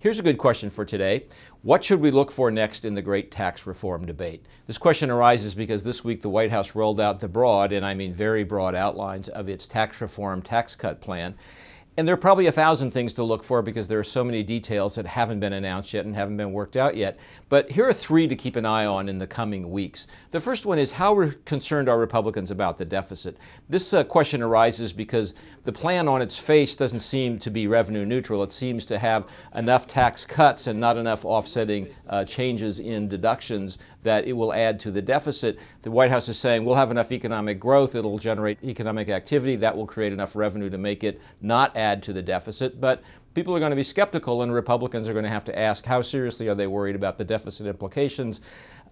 Here's a good question for today. What should we look for next in the great tax reform debate? This question arises because this week the White House rolled out the broad, and I mean very broad, outlines of its tax reform tax cut plan. And there are probably 1,000 things to look for because there are so many details that haven't been announced yet and haven't been worked out yet. But here are 3 to keep an eye on in the coming weeks. The first one is, how concerned are Republicans about the deficit? This question arises because the plan on its face doesn't seem to be revenue neutral. It seems to have enough tax cuts and not enough offsetting changes in deductions that it will add to the deficit. The White House is saying we'll have enough economic growth, it'll generate economic activity, that will create enough revenue to make it not add to the deficit. But people are going to be skeptical, and Republicans are going to have to ask, how seriously are they worried about the deficit implications?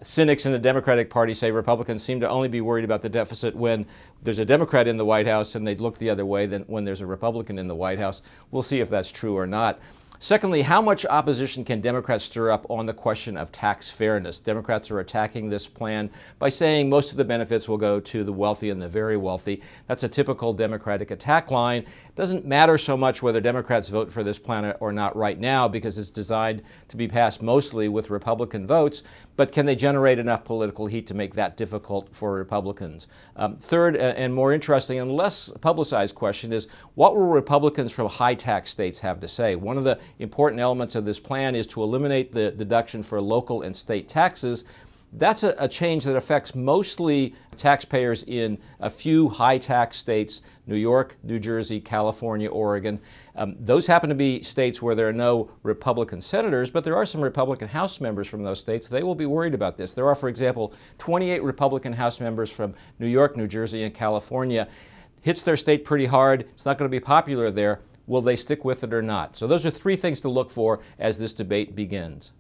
Cynics in the Democratic Party say Republicans seem to only be worried about the deficit when there's a Democrat in the White House, and they'd look the other way than when there's a Republican in the White House. We'll see if that's true or not. Secondly, how much opposition can Democrats stir up on the question of tax fairness? Democrats are attacking this plan by saying most of the benefits will go to the wealthy and the very wealthy. That's a typical Democratic attack line. It doesn't matter so much whether Democrats vote for this plan or not right now because it's designed to be passed mostly with Republican votes, but can they generate enough political heat to make that difficult for Republicans? Third, and more interesting and less publicized question is, what will Republicans from high tax states have to say? One of the important elements of this plan is to eliminate the deduction for local and state taxes. That's a change that affects mostly taxpayers in a few high-tax states: New York, New Jersey, California, Oregon. Those happen to be states where there are no Republican senators, but there are some Republican House members from those states. They will be worried about this. There are, for example, 28 Republican House members from New York, New Jersey, and California. Hits their state pretty hard. It's not going to be popular there. Will they stick with it or not? So those are 3 things to look for as this debate begins.